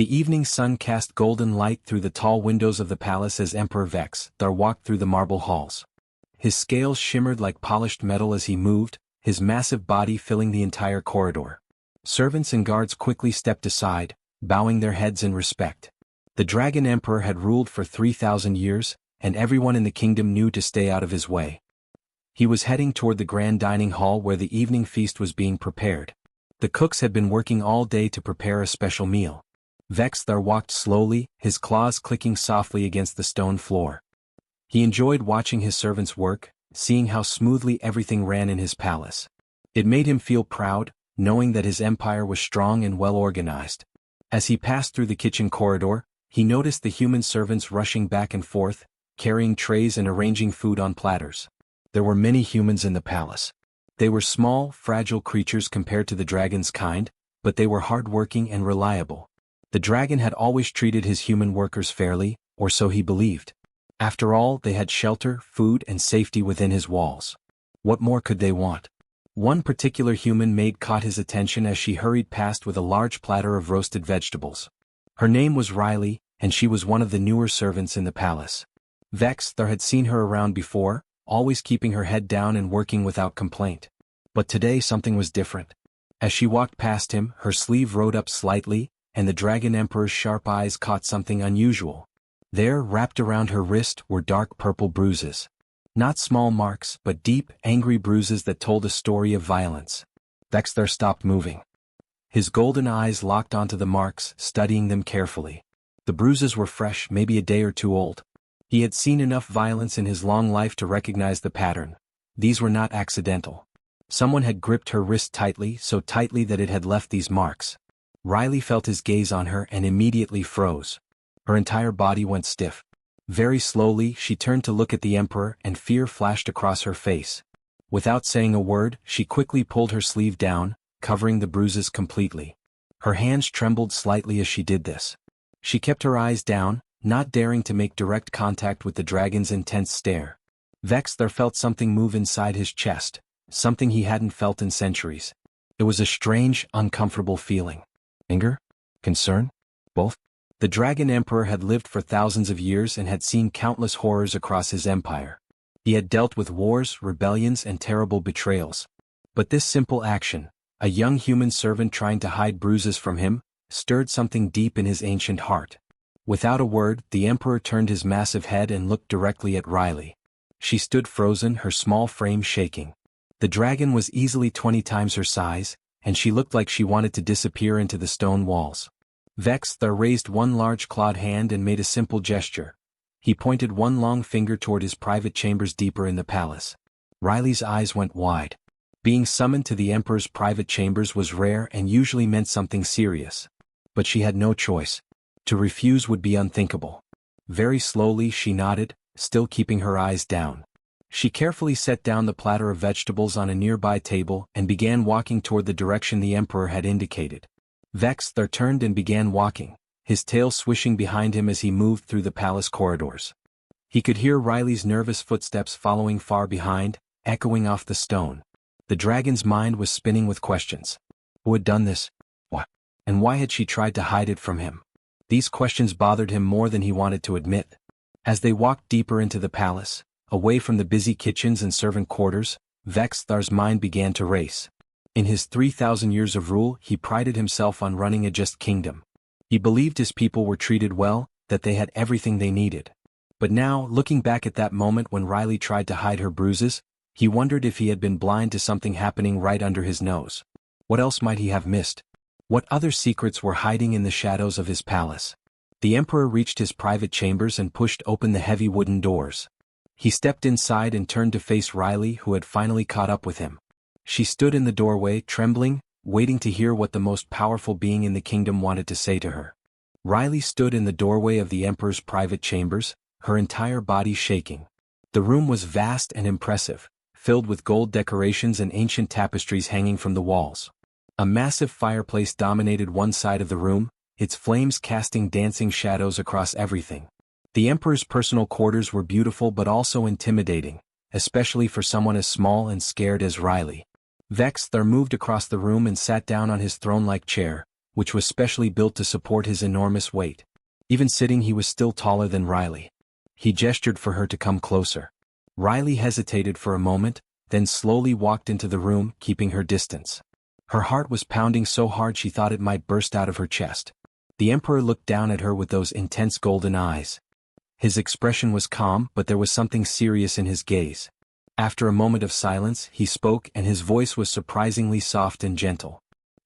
The evening sun cast golden light through the tall windows of the palace as Emperor Vex Thar walked through the marble halls. His scales shimmered like polished metal as he moved, his massive body filling the entire corridor. Servants and guards quickly stepped aside, bowing their heads in respect. The Dragon Emperor had ruled for 3,000 years, and everyone in the kingdom knew to stay out of his way. He was heading toward the grand dining hall where the evening feast was being prepared. The cooks had been working all day to prepare a special meal. Vex Thar walked slowly, his claws clicking softly against the stone floor. He enjoyed watching his servants work, seeing how smoothly everything ran in his palace. It made him feel proud, knowing that his empire was strong and well organized. As he passed through the kitchen corridor, he noticed the human servants rushing back and forth, carrying trays and arranging food on platters. There were many humans in the palace. They were small, fragile creatures compared to the dragon's kind, but they were hardworking and reliable. The dragon had always treated his human workers fairly, or so he believed. After all, they had shelter, food, and safety within his walls. What more could they want? One particular human maid caught his attention as she hurried past with a large platter of roasted vegetables. Her name was Riley, and she was one of the newer servants in the palace. Vex Thar had seen her around before, always keeping her head down and working without complaint. But today something was different. As she walked past him, her sleeve rode up slightly, and the Dragon Emperor's sharp eyes caught something unusual. There, wrapped around her wrist, were dark purple bruises. Not small marks, but deep, angry bruises that told a story of violence. Vex Thar stopped moving. His golden eyes locked onto the marks, studying them carefully. The bruises were fresh, maybe a day or two old. He had seen enough violence in his long life to recognize the pattern. These were not accidental. Someone had gripped her wrist tightly, so tightly that it had left these marks. Riley felt his gaze on her and immediately froze. Her entire body went stiff. Very slowly, she turned to look at the Emperor, and fear flashed across her face. Without saying a word, she quickly pulled her sleeve down, covering the bruises completely. Her hands trembled slightly as she did this. She kept her eyes down, not daring to make direct contact with the dragon's intense stare. Vex Thar felt something move inside his chest, something he hadn't felt in centuries. It was a strange, uncomfortable feeling. Anger? Concern? Both? The Dragon Emperor had lived for thousands of years and had seen countless horrors across his empire. He had dealt with wars, rebellions, and terrible betrayals. But this simple action, a young human servant trying to hide bruises from him, stirred something deep in his ancient heart. Without a word, the Emperor turned his massive head and looked directly at Riley. She stood frozen, her small frame shaking. The dragon was easily 20 times her size, and she looked like she wanted to disappear into the stone walls. Vex Thar raised one large clawed hand and made a simple gesture. He pointed one long finger toward his private chambers deeper in the palace. Riley's eyes went wide. Being summoned to the Emperor's private chambers was rare and usually meant something serious. But she had no choice. To refuse would be unthinkable. Very slowly she nodded, still keeping her eyes down. She carefully set down the platter of vegetables on a nearby table and began walking toward the direction the Emperor had indicated. Vex Thar turned and began walking, his tail swishing behind him as he moved through the palace corridors. He could hear Riley's nervous footsteps following far behind, echoing off the stone. The dragon's mind was spinning with questions. Who had done this? What? And why had she tried to hide it from him? These questions bothered him more than he wanted to admit. As they walked deeper into the palace, away from the busy kitchens and servant quarters, Vex Thar's mind began to race. In his 3,000 years of rule, he prided himself on running a just kingdom. He believed his people were treated well, that they had everything they needed. But now, looking back at that moment when Riley tried to hide her bruises, he wondered if he had been blind to something happening right under his nose. What else might he have missed? What other secrets were hiding in the shadows of his palace? The Emperor reached his private chambers and pushed open the heavy wooden doors. He stepped inside and turned to face Riley, who had finally caught up with him. She stood in the doorway, trembling, waiting to hear what the most powerful being in the kingdom wanted to say to her. Riley stood in the doorway of the Emperor's private chambers, her entire body shaking. The room was vast and impressive, filled with gold decorations and ancient tapestries hanging from the walls. A massive fireplace dominated one side of the room, its flames casting dancing shadows across everything. The Emperor's personal quarters were beautiful but also intimidating, especially for someone as small and scared as Riley. Vex Thar moved across the room and sat down on his throne-like chair, which was specially built to support his enormous weight. Even sitting he was still taller than Riley. He gestured for her to come closer. Riley hesitated for a moment, then slowly walked into the room, keeping her distance. Her heart was pounding so hard she thought it might burst out of her chest. The Emperor looked down at her with those intense golden eyes. His expression was calm, but there was something serious in his gaze. After a moment of silence, he spoke, and his voice was surprisingly soft and gentle.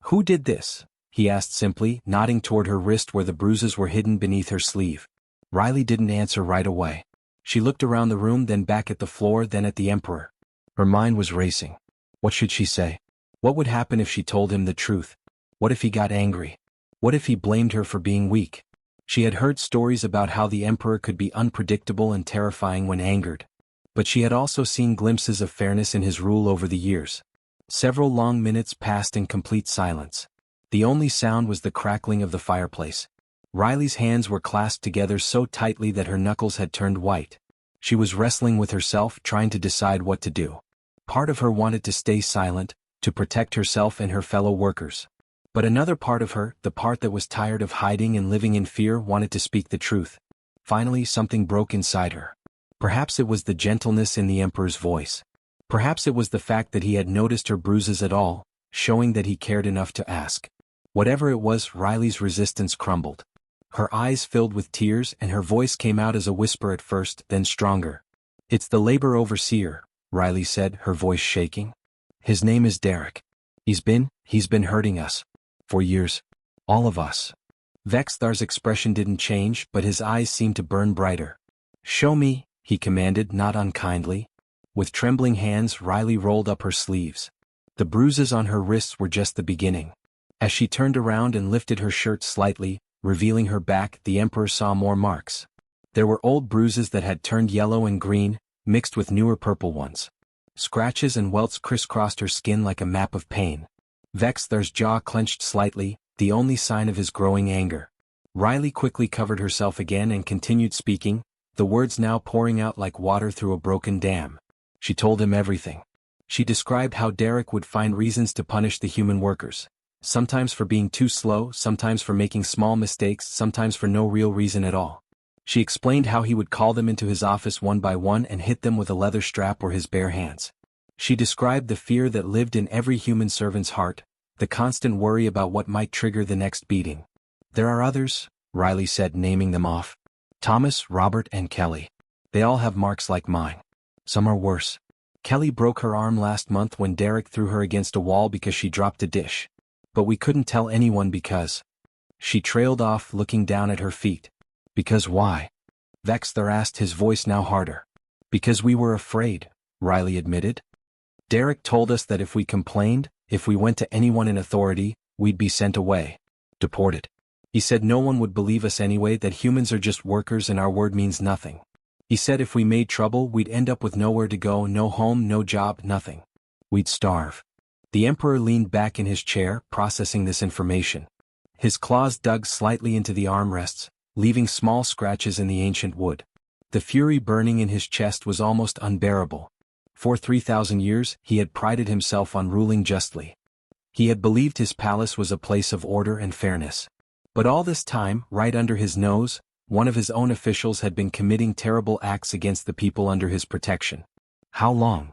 "Who did this?" he asked simply, nodding toward her wrist where the bruises were hidden beneath her sleeve. Riley didn't answer right away. She looked around the room, then back at the floor, then at the Emperor. Her mind was racing. What should she say? What would happen if she told him the truth? What if he got angry? What if he blamed her for being weak? She had heard stories about how the Emperor could be unpredictable and terrifying when angered. But she had also seen glimpses of fairness in his rule over the years. Several long minutes passed in complete silence. The only sound was the crackling of the fireplace. Riley's hands were clasped together so tightly that her knuckles had turned white. She was wrestling with herself, trying to decide what to do. Part of her wanted to stay silent, to protect herself and her fellow workers. But another part of her, the part that was tired of hiding and living in fear, wanted to speak the truth. Finally, something broke inside her. Perhaps it was the gentleness in the Emperor's voice. Perhaps it was the fact that he had noticed her bruises at all, showing that he cared enough to ask. Whatever it was, Riley's resistance crumbled. Her eyes filled with tears, and her voice came out as a whisper at first, then stronger. "It's the labor overseer," Riley said, her voice shaking. "His name is Derek. He's been hurting us. For years. All of us." Vexthar's expression didn't change, but his eyes seemed to burn brighter. "Show me," he commanded, not unkindly. With trembling hands, Riley rolled up her sleeves. The bruises on her wrists were just the beginning. As she turned around and lifted her shirt slightly, revealing her back, the Emperor saw more marks. There were old bruises that had turned yellow and green, mixed with newer purple ones. Scratches and welts crisscrossed her skin like a map of pain. Vexthar's jaw clenched slightly, the only sign of his growing anger. Riley quickly covered herself again and continued speaking, the words now pouring out like water through a broken dam. She told him everything. She described how Derek would find reasons to punish the human workers. Sometimes for being too slow, sometimes for making small mistakes, sometimes for no real reason at all. She explained how he would call them into his office one by one and hit them with a leather strap or his bare hands. She described the fear that lived in every human servant's heart, the constant worry about what might trigger the next beating. "There are others," Riley said, naming them off. "Thomas, Robert, and Kelly. They all have marks like mine. Some are worse. Kelly broke her arm last month when Derek threw her against a wall because she dropped a dish. But we couldn't tell anyone because—" She trailed off, looking down at her feet. "Because why?" Vexthar asked, his voice now harder. "Because we were afraid," Riley admitted. "Derek told us that if we complained, if we went to anyone in authority, we'd be sent away. Deported. He said no one would believe us anyway, that humans are just workers and our word means nothing. He said if we made trouble, we'd end up with nowhere to go, no home, no job, nothing. We'd starve." The Emperor leaned back in his chair, processing this information. His claws dug slightly into the armrests, leaving small scratches in the ancient wood. The fury burning in his chest was almost unbearable. For 3,000 years, he had prided himself on ruling justly. He had believed his palace was a place of order and fairness. But all this time, right under his nose, one of his own officials had been committing terrible acts against the people under his protection. "How long?"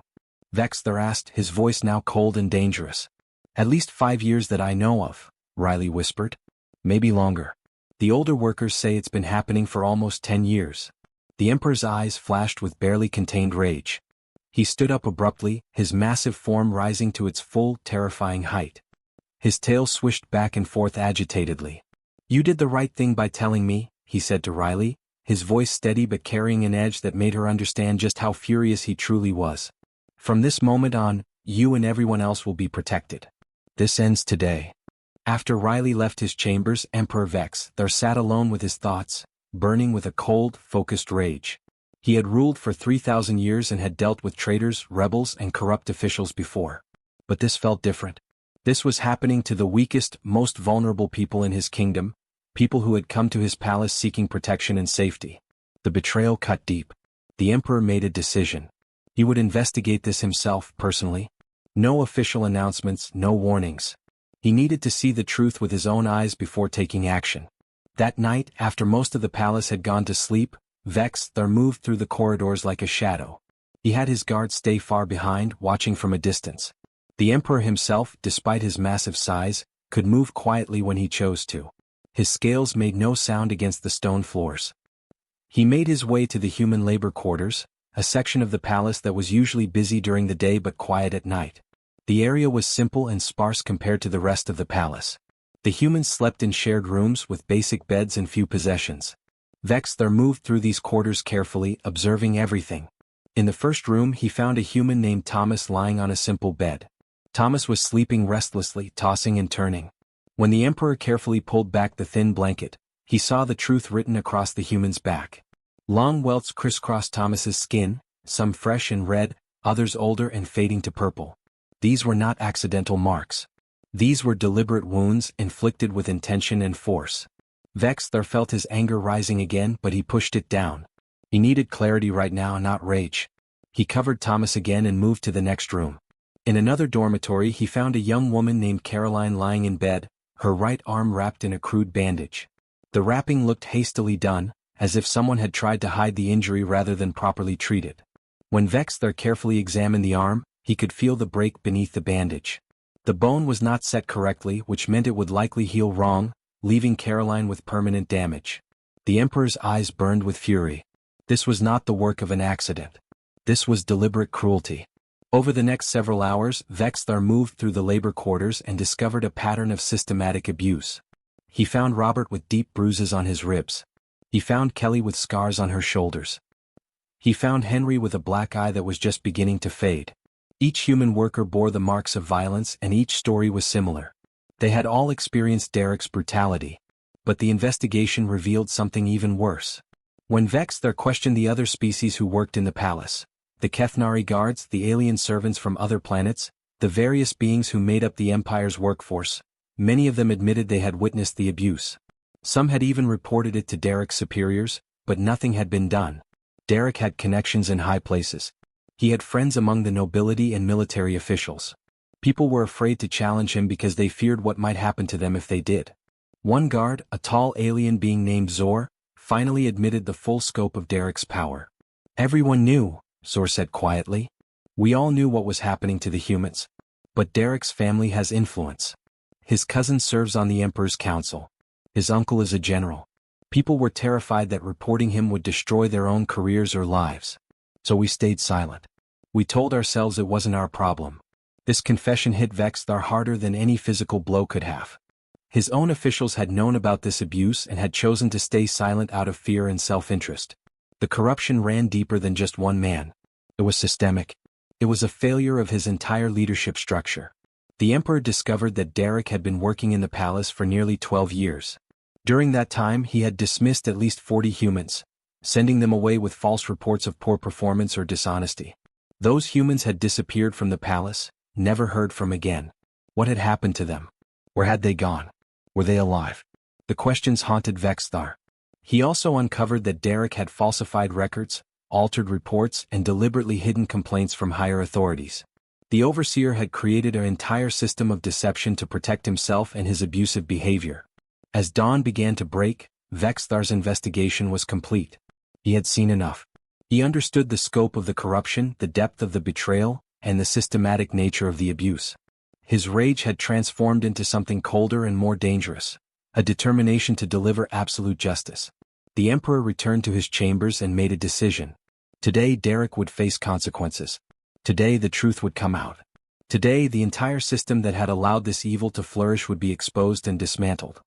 Vexthar asked, his voice now cold and dangerous. "At least 5 years that I know of," Riley whispered. "Maybe longer. The older workers say it's been happening for almost 10 years. The Emperor's eyes flashed with barely contained rage. He stood up abruptly, his massive form rising to its full, terrifying height. His tail swished back and forth agitatedly. "You did the right thing by telling me," he said to Riley, his voice steady but carrying an edge that made her understand just how furious he truly was. "From this moment on, you and everyone else will be protected. This ends today." After Riley left his chambers, Emperor Vexthar sat alone with his thoughts, burning with a cold, focused rage. He had ruled for 3,000 years and had dealt with traitors, rebels, and corrupt officials before. But this felt different. This was happening to the weakest, most vulnerable people in his kingdom, people who had come to his palace seeking protection and safety. The betrayal cut deep. The Emperor made a decision. He would investigate this himself, personally. No official announcements, no warnings. He needed to see the truth with his own eyes before taking action. That night, after most of the palace had gone to sleep, Vexthar moved through the corridors like a shadow. He had his guards stay far behind, watching from a distance. The Emperor himself, despite his massive size, could move quietly when he chose to. His scales made no sound against the stone floors. He made his way to the human labor quarters, a section of the palace that was usually busy during the day but quiet at night. The area was simple and sparse compared to the rest of the palace. The humans slept in shared rooms with basic beds and few possessions. Vexthar moved through these quarters carefully, observing everything. In the first room he found a human named Thomas lying on a simple bed. Thomas was sleeping restlessly, tossing and turning. When the Emperor carefully pulled back the thin blanket, he saw the truth written across the human's back. Long welts crisscrossed Thomas's skin, some fresh and red, others older and fading to purple. These were not accidental marks. These were deliberate wounds inflicted with intention and force. Vexthar felt his anger rising again, but he pushed it down. He needed clarity right now, not rage. He covered Thomas again and moved to the next room. In another dormitory he found a young woman named Caroline lying in bed, her right arm wrapped in a crude bandage. The wrapping looked hastily done, as if someone had tried to hide the injury rather than properly treat it. When Vexthar carefully examined the arm, he could feel the break beneath the bandage. The bone was not set correctly, which meant it would likely heal wrong, leaving Caroline with permanent damage. The Emperor's eyes burned with fury. This was not the work of an accident. This was deliberate cruelty. Over the next several hours, Vexthar moved through the labor quarters and discovered a pattern of systematic abuse. He found Robert with deep bruises on his ribs. He found Kelly with scars on her shoulders. He found Henry with a black eye that was just beginning to fade. Each human worker bore the marks of violence, and each story was similar. They had all experienced Derek's brutality. But the investigation revealed something even worse. When Vexthar questioned the other species who worked in the palace, the Kethnari guards, the alien servants from other planets, the various beings who made up the Empire's workforce, many of them admitted they had witnessed the abuse. Some had even reported it to Derek's superiors, but nothing had been done. Derek had connections in high places. He had friends among the nobility and military officials. People were afraid to challenge him because they feared what might happen to them if they did. One guard, a tall alien being named Zor, finally admitted the full scope of Derek's power. "Everyone knew," Zor said quietly. "We all knew what was happening to the humans. But Derek's family has influence. His cousin serves on the Emperor's council. His uncle is a general. People were terrified that reporting him would destroy their own careers or lives. So we stayed silent. We told ourselves it wasn't our problem." This confession hit Vexthar harder than any physical blow could have. His own officials had known about this abuse and had chosen to stay silent out of fear and self-interest. The corruption ran deeper than just one man. It was systemic. It was a failure of his entire leadership structure. The Emperor discovered that Derek had been working in the palace for nearly 12 years. During that time he had dismissed at least 40 humans, sending them away with false reports of poor performance or dishonesty. Those humans had disappeared from the palace, never heard from again. What had happened to them? Where had they gone? Were they alive? The questions haunted Vexthar. He also uncovered that Derek had falsified records, altered reports, and deliberately hidden complaints from higher authorities. The overseer had created an entire system of deception to protect himself and his abusive behavior. As dawn began to break, Vexthar's investigation was complete. He had seen enough. He understood the scope of the corruption, the depth of the betrayal, and the systematic nature of the abuse. His rage had transformed into something colder and more dangerous, a determination to deliver absolute justice. The Emperor returned to his chambers and made a decision. Today Derek would face consequences. Today the truth would come out. Today the entire system that had allowed this evil to flourish would be exposed and dismantled.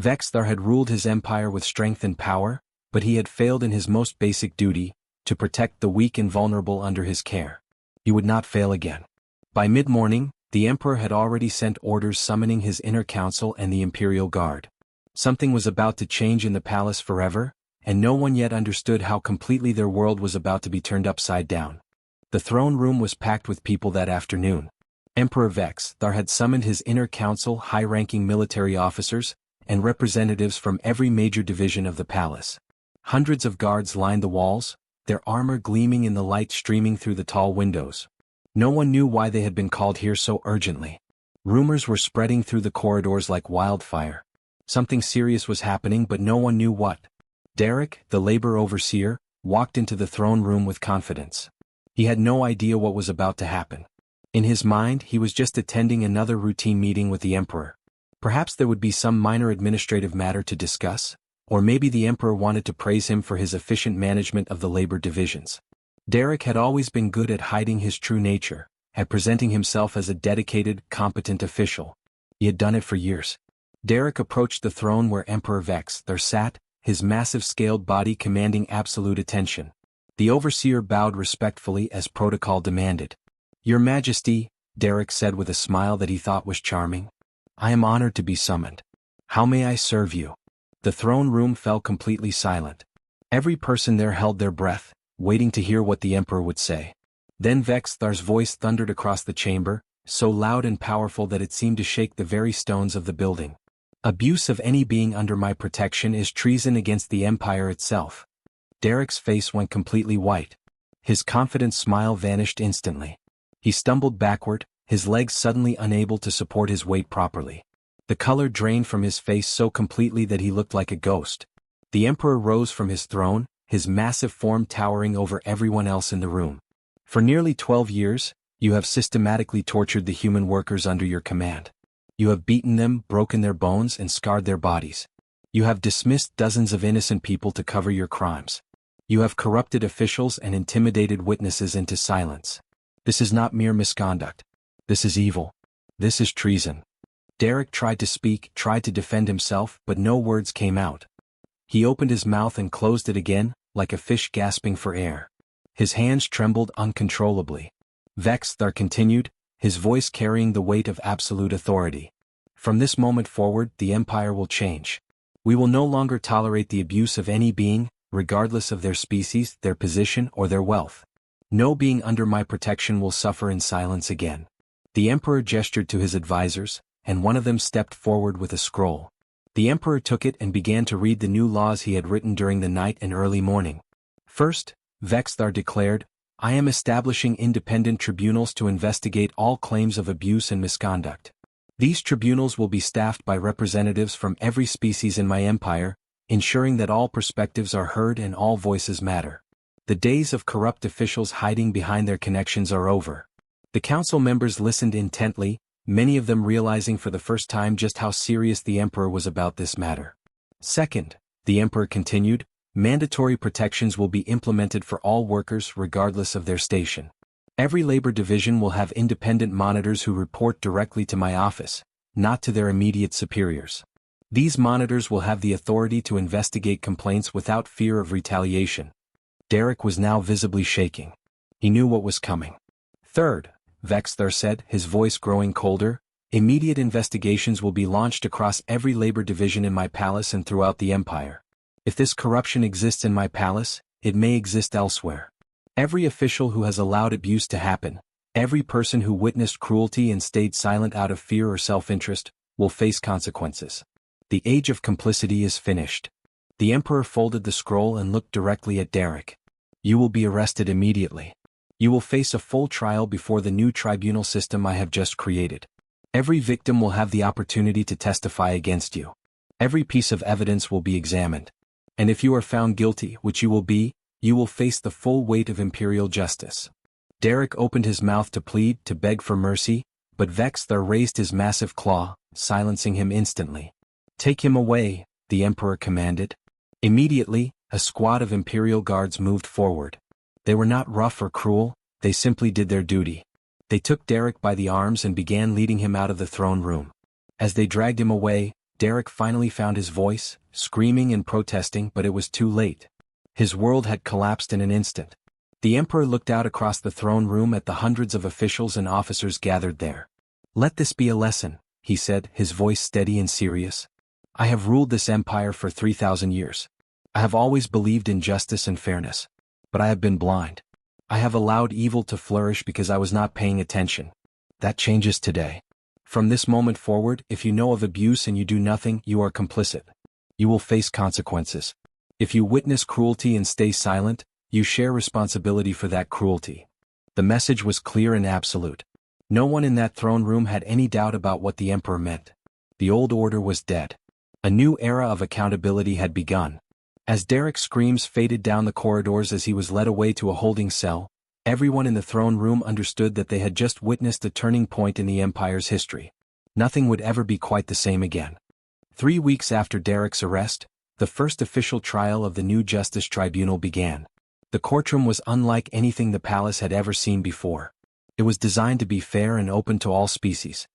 Vexthar had ruled his empire with strength and power, but he had failed in his most basic duty, to protect the weak and vulnerable under his care. He would not fail again. By mid-morning, the Emperor had already sent orders summoning his inner council and the Imperial Guard. Something was about to change in the palace forever, and no one yet understood how completely their world was about to be turned upside down. The throne room was packed with people that afternoon. Emperor Vexthar had summoned his inner council, high-ranking military officers, and representatives from every major division of the palace. Hundreds of guards lined the walls, their armor gleaming in the light streaming through the tall windows. No one knew why they had been called here so urgently. Rumors were spreading through the corridors like wildfire. Something serious was happening, but no one knew what. Derek, the labor overseer, walked into the throne room with confidence. He had no idea what was about to happen. In his mind, he was just attending another routine meeting with the Emperor. Perhaps there would be some minor administrative matter to discuss, or maybe the Emperor wanted to praise him for his efficient management of the labor divisions. Derek had always been good at hiding his true nature, at presenting himself as a dedicated, competent official. He had done it for years. Derek approached the throne where Emperor Vex there sat, his massive scaled body commanding absolute attention. The overseer bowed respectfully as protocol demanded. "Your Majesty," Derek said with a smile that he thought was charming. "I am honored to be summoned. How may I serve you?" The throne room fell completely silent. Every person there held their breath, waiting to hear what the Emperor would say. Then Vexthar's voice thundered across the chamber, so loud and powerful that it seemed to shake the very stones of the building. "Abuse of any being under my protection is treason against the Empire itself." Derek's face went completely white. His confident smile vanished instantly. He stumbled backward, his legs suddenly unable to support his weight properly. The color drained from his face so completely that he looked like a ghost. The Emperor rose from his throne, his massive form towering over everyone else in the room. "For nearly 12 years, you have systematically tortured the human workers under your command. You have beaten them, broken their bones, and scarred their bodies. You have dismissed dozens of innocent people to cover your crimes. You have corrupted officials and intimidated witnesses into silence. This is not mere misconduct. This is evil. This is treason." Derek tried to speak, tried to defend himself, but no words came out. He opened his mouth and closed it again, like a fish gasping for air. His hands trembled uncontrollably. Vexthar continued, his voice carrying the weight of absolute authority. "From this moment forward, the Empire will change. We will no longer tolerate the abuse of any being, regardless of their species, their position, or their wealth. No being under my protection will suffer in silence again." The Emperor gestured to his advisors, and one of them stepped forward with a scroll. The Emperor took it and began to read the new laws he had written during the night and early morning. First, Vexthar declared, "I am establishing independent tribunals to investigate all claims of abuse and misconduct. These tribunals will be staffed by representatives from every species in my empire, ensuring that all perspectives are heard and all voices matter. The days of corrupt officials hiding behind their connections are over." The council members listened intently, many of them realizing for the first time just how serious the Emperor was about this matter. Second, the Emperor continued, "Mandatory protections will be implemented for all workers regardless of their station. Every labor division will have independent monitors who report directly to my office, not to their immediate superiors. These monitors will have the authority to investigate complaints without fear of retaliation." Derek was now visibly shaking. He knew what was coming. Third, Vexthar said, his voice growing colder, "Immediate investigations will be launched across every labor division in my palace and throughout the Empire. If this corruption exists in my palace, it may exist elsewhere. Every official who has allowed abuse to happen, every person who witnessed cruelty and stayed silent out of fear or self-interest, will face consequences. The age of complicity is finished." The Emperor folded the scroll and looked directly at Derek. "You will be arrested immediately. You will face a full trial before the new tribunal system I have just created. Every victim will have the opportunity to testify against you. Every piece of evidence will be examined. And if you are found guilty, which you will be, you will face the full weight of Imperial justice." Derek opened his mouth to plead, to beg for mercy, but Vexthar raised his massive claw, silencing him instantly. "Take him away," the Emperor commanded. Immediately, a squad of Imperial guards moved forward. They were not rough or cruel, they simply did their duty. They took Derek by the arms and began leading him out of the throne room. As they dragged him away, Derek finally found his voice, screaming and protesting, but it was too late. His world had collapsed in an instant. The Emperor looked out across the throne room at the hundreds of officials and officers gathered there. "Let this be a lesson," he said, his voice steady and serious. "I have ruled this empire for 3,000 years. I have always believed in justice and fairness. But I have been blind. I have allowed evil to flourish because I was not paying attention. That changes today. From this moment forward, if you know of abuse and you do nothing, you are complicit. You will face consequences. If you witness cruelty and stay silent, you share responsibility for that cruelty." The message was clear and absolute. No one in that throne room had any doubt about what the Emperor meant. The old order was dead. A new era of accountability had begun. As Derek's screams faded down the corridors as he was led away to a holding cell, everyone in the throne room understood that they had just witnessed a turning point in the Empire's history. Nothing would ever be quite the same again. 3 weeks after Derek's arrest, the first official trial of the new Justice Tribunal began. The courtroom was unlike anything the palace had ever seen before. It was designed to be fair and open to all species.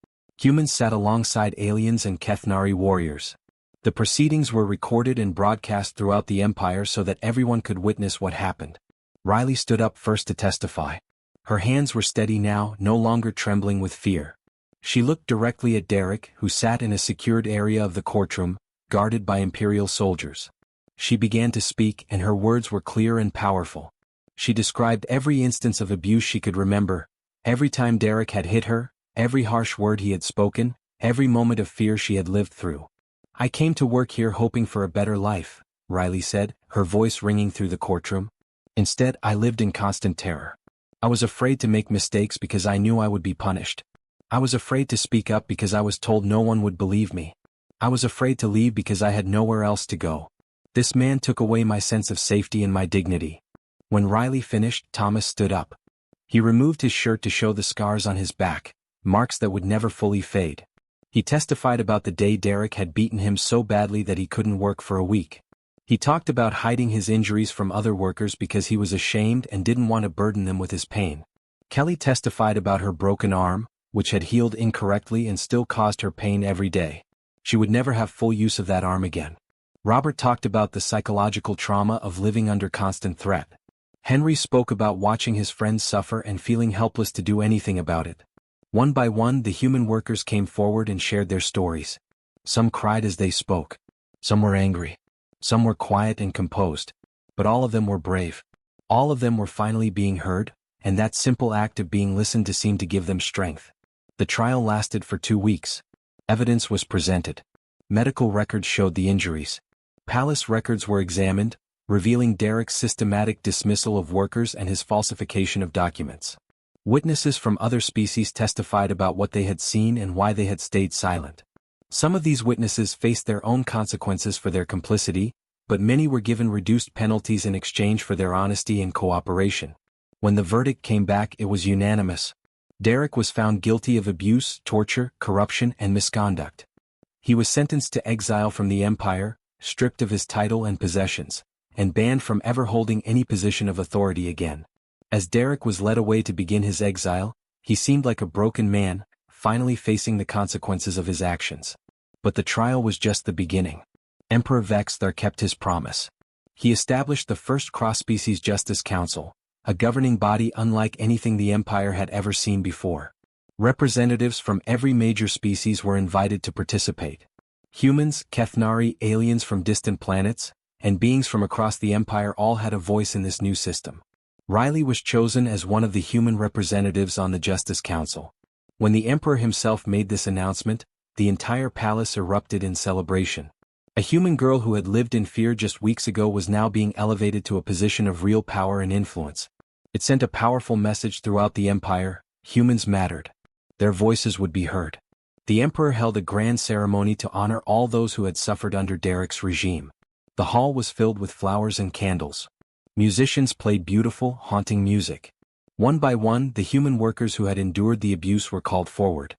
Humans sat alongside aliens and Kethnari warriors. The proceedings were recorded and broadcast throughout the Empire so that everyone could witness what happened. Riley stood up first to testify. Her hands were steady now, no longer trembling with fear. She looked directly at Derek, who sat in a secured area of the courtroom, guarded by Imperial soldiers. She began to speak, and her words were clear and powerful. She described every instance of abuse she could remember, every time Derek had hit her, every harsh word he had spoken, every moment of fear she had lived through. "I came to work here hoping for a better life," Riley said, her voice ringing through the courtroom. "Instead, I lived in constant terror. I was afraid to make mistakes because I knew I would be punished. I was afraid to speak up because I was told no one would believe me. I was afraid to leave because I had nowhere else to go. This man took away my sense of safety and my dignity." When Riley finished, Thomas stood up. He removed his shirt to show the scars on his back, marks that would never fully fade. He testified about the day Derek had beaten him so badly that he couldn't work for a week. He talked about hiding his injuries from other workers because he was ashamed and didn't want to burden them with his pain. Kelly testified about her broken arm, which had healed incorrectly and still caused her pain every day. She would never have full use of that arm again. Robert talked about the psychological trauma of living under constant threat. Henry spoke about watching his friends suffer and feeling helpless to do anything about it. One by one, the human workers came forward and shared their stories. Some cried as they spoke. Some were angry. Some were quiet and composed. But all of them were brave. All of them were finally being heard, and that simple act of being listened to seemed to give them strength. The trial lasted for 2 weeks. Evidence was presented. Medical records showed the injuries. Palace records were examined, revealing Derek's systematic dismissal of workers and his falsification of documents. Witnesses from other species testified about what they had seen and why they had stayed silent. Some of these witnesses faced their own consequences for their complicity, but many were given reduced penalties in exchange for their honesty and cooperation. When the verdict came back, it was unanimous. Derek was found guilty of abuse, torture, corruption, and misconduct. He was sentenced to exile from the Empire, stripped of his title and possessions, and banned from ever holding any position of authority again. As Derek was led away to begin his exile, he seemed like a broken man, finally facing the consequences of his actions. But the trial was just the beginning. Emperor Vexthar kept his promise. He established the first cross-species justice council, a governing body unlike anything the Empire had ever seen before. Representatives from every major species were invited to participate. Humans, Kethnari, aliens from distant planets, and beings from across the Empire all had a voice in this new system. Riley was chosen as one of the human representatives on the Justice Council. When the Emperor himself made this announcement, the entire palace erupted in celebration. A human girl who had lived in fear just weeks ago was now being elevated to a position of real power and influence. It sent a powerful message throughout the Empire: humans mattered. Their voices would be heard. The Emperor held a grand ceremony to honor all those who had suffered under Derek's regime. The hall was filled with flowers and candles. Musicians played beautiful, haunting music. One by one, the human workers who had endured the abuse were called forward.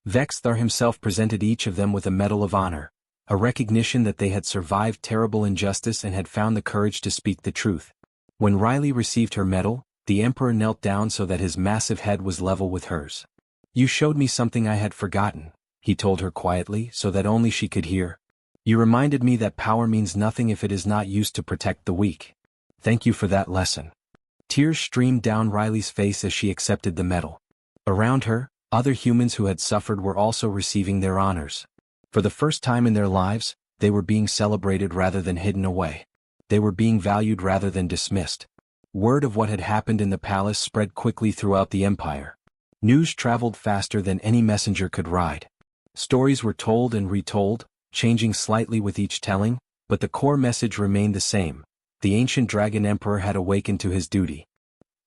Vexthar himself presented each of them with a medal of honor, a recognition that they had survived terrible injustice and had found the courage to speak the truth. When Riley received her medal, the Emperor knelt down so that his massive head was level with hers. "You showed me something I had forgotten," he told her quietly so that only she could hear. "You reminded me that power means nothing if it is not used to protect the weak. Thank you for that lesson." Tears streamed down Riley's face as she accepted the medal. Around her, other humans who had suffered were also receiving their honors. For the first time in their lives, they were being celebrated rather than hidden away. They were being valued rather than dismissed. Word of what had happened in the palace spread quickly throughout the Empire. News traveled faster than any messenger could ride. Stories were told and retold, changing slightly with each telling, but the core message remained the same. The ancient dragon emperor had awakened to his duty.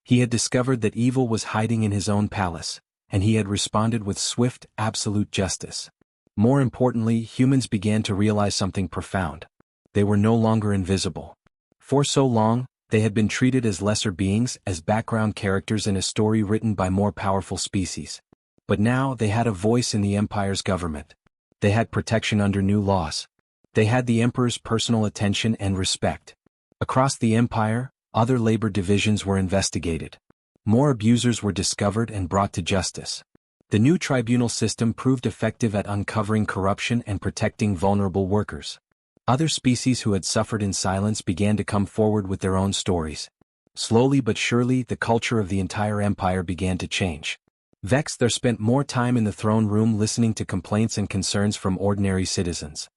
He had discovered that evil was hiding in his own palace, and he had responded with swift, absolute justice. More importantly, humans began to realize something profound. They were no longer invisible. For so long, they had been treated as lesser beings, as background characters in a story written by more powerful species. But now they had a voice in the Empire's government. They had protection under new laws. They had the Emperor's personal attention and respect. Across the Empire, other labor divisions were investigated. More abusers were discovered and brought to justice. The new tribunal system proved effective at uncovering corruption and protecting vulnerable workers. Other species who had suffered in silence began to come forward with their own stories. Slowly but surely, the culture of the entire empire began to change. Vex there spent more time in the throne room listening to complaints and concerns from ordinary citizens.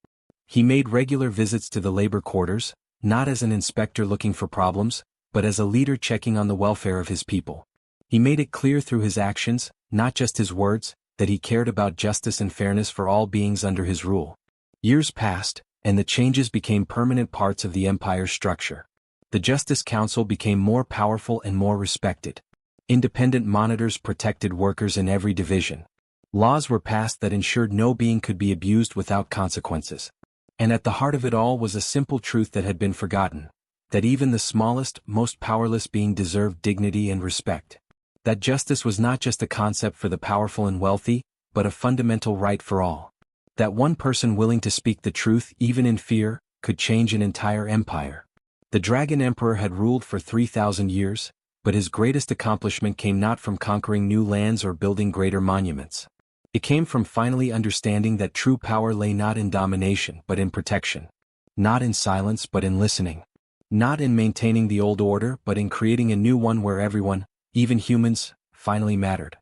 He made regular visits to the labor quarters, not as an inspector looking for problems, but as a leader checking on the welfare of his people. He made it clear through his actions, not just his words, that he cared about justice and fairness for all beings under his rule. Years passed, and the changes became permanent parts of the empire's structure. The Justice Council became more powerful and more respected. Independent monitors protected workers in every division. Laws were passed that ensured no being could be abused without consequences. And at the heart of it all was a simple truth that had been forgotten: that even the smallest, most powerless being deserved dignity and respect. That justice was not just a concept for the powerful and wealthy, but a fundamental right for all. That one person willing to speak the truth, even in fear, could change an entire empire. The Dragon Emperor had ruled for 3,000 years, but his greatest accomplishment came not from conquering new lands or building greater monuments. It came from finally understanding that true power lay not in domination but in protection. Not in silence but in listening. Not in maintaining the old order but in creating a new one where everyone, even humans, finally mattered.